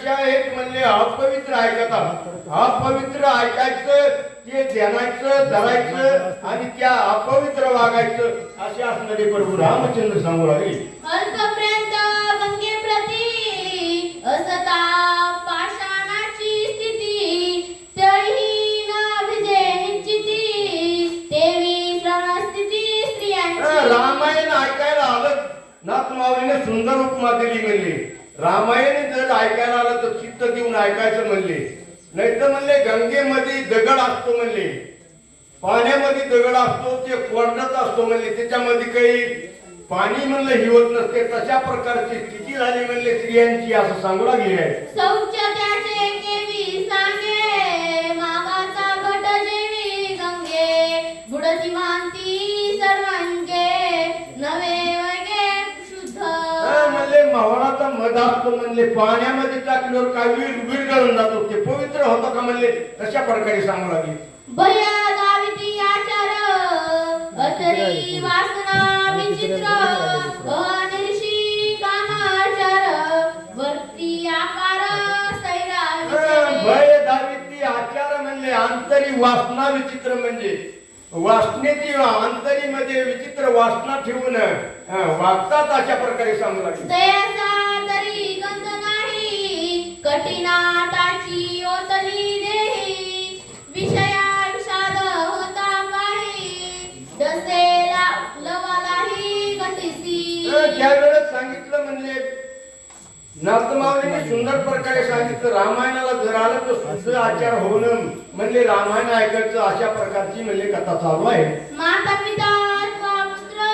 अशा एक म्हणले अपवित्र ऐकतात. अपवित्र ऐकायचं, ते ध्यानायचं, धरायचं आणि त्या अपवित्र वागायचं असे असणारे प्रभू रामचंद्र सांगू लागले. अल्पपर्यंत गंगेप्रती असता पाषाणाची स्थिती, तरीही न भिजे निश्चिती, देवी श्रवणस्थिती स्त्रियांची. रामायण ऐकायला आलं, नाथ माऊलीने सुंदर उपमा दिली म्हणले. रामायण जर ऐकायला आलं तर चित्त देऊन ऐकायचं म्हणले. नाही तर म्हणले गंगेमध्ये दगड असतो म्हणले, पाण्यामध्ये दगड असतो, ते कोरडाच असतो म्हणले, त्याच्यामध्ये काही पाणी म्हणलं हिवत नसते. तशा प्रकारची स्थिती झाली म्हणले स्त्रियांची असं सांगू लागली आहे. शौच त्याचे केवी सांगे, मागाचा घट जेवी गंगे, बुडती मानती सर्वांगे, नवे वगे शुद्ध. म्हणले मावळाचा मध असतो म्हणले, पाण्यामध्ये टाकल्यावर काय विरघळून जातो, ते पवित्र होतं का म्हणले. तशा प्रकारे सांगू लागली. भया दाविती आचार, अतरी वासना विचित्र, अनिर्षी कामाचार, वर्ती आकार सैरा विचित्र. भय दाविती आचार म्हणले, अंतरी वासना विचित्र म्हणजे वासनेची अंतरीमध्ये विचित्र वासना ठेवून वागतात अशा प्रकारे सांगू लागले. दयाचा तरी गंध नाही, कठीणाताची ओतली देही, विषया विषाद होता पाही, दसेला लवालाही गंधिसी. त्यावेळेस सांगितलं म्हणले, नाथमाऊलीने सुंदर प्रकारे सांगितलं, रामायणाला जर आलं तर शुद्ध आचार होणं म्हणले, रामायण ऐकायचं अशा प्रकारची म्हणले कथा चालू आहे. माता पिता पुत्र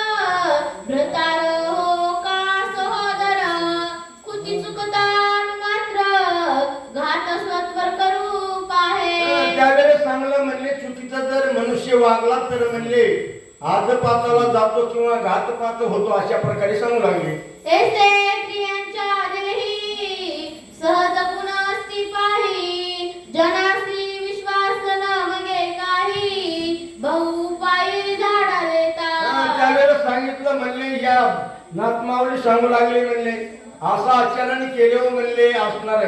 भ्रतार हो का सहोदर, कुती चुकतान मात्र घात स्वत्वर करू पाहे. त्यावेळेस सांगलं म्हणले, चुकीचा जर मनुष्य वागला तर म्हणले आदपाताला जातो किंवा घातपात होतो अशा प्रकारे सांगू लागले. ऐसे स्त्रियांच्या देही सहज पुनस्ती पाही, जनासी विश्वास न मगे काही, बहु पायी झाडा देता. त्यावेळेस सांगितलं म्हणले, या नाथमाऊली सांगू लागले म्हणले, असं आचरण केले म्हणले असणार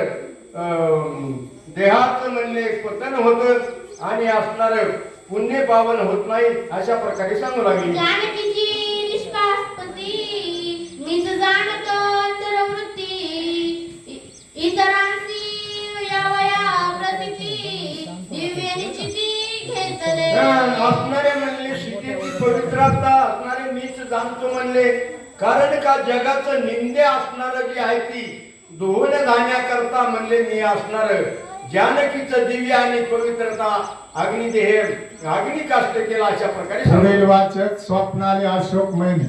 देहाचं म्हणले पतन होत आणि असणार पुण्य पावन होत नाही अशा प्रकारे सांगू लागले. जानकीची निष्पास्पती, मीच जाणत अंतरवृत्ती, इतरांची यावया प्रतिती, दिव्य निश्चिती घेतले. असणारे म्हणले शिकेची पवित्रता असणारे मीच जाणतो म्हणले, कारण का जगाचं निंदे असणार जी आहे ती दोन जाण्याकरता म्हणले मी असणार. जानकीचं दिव्य आणि पवित्रता अग्निदेह अग्निकाष्ट केला अशा प्रकारे. वाचक स्वप्नाली अशोक मैने.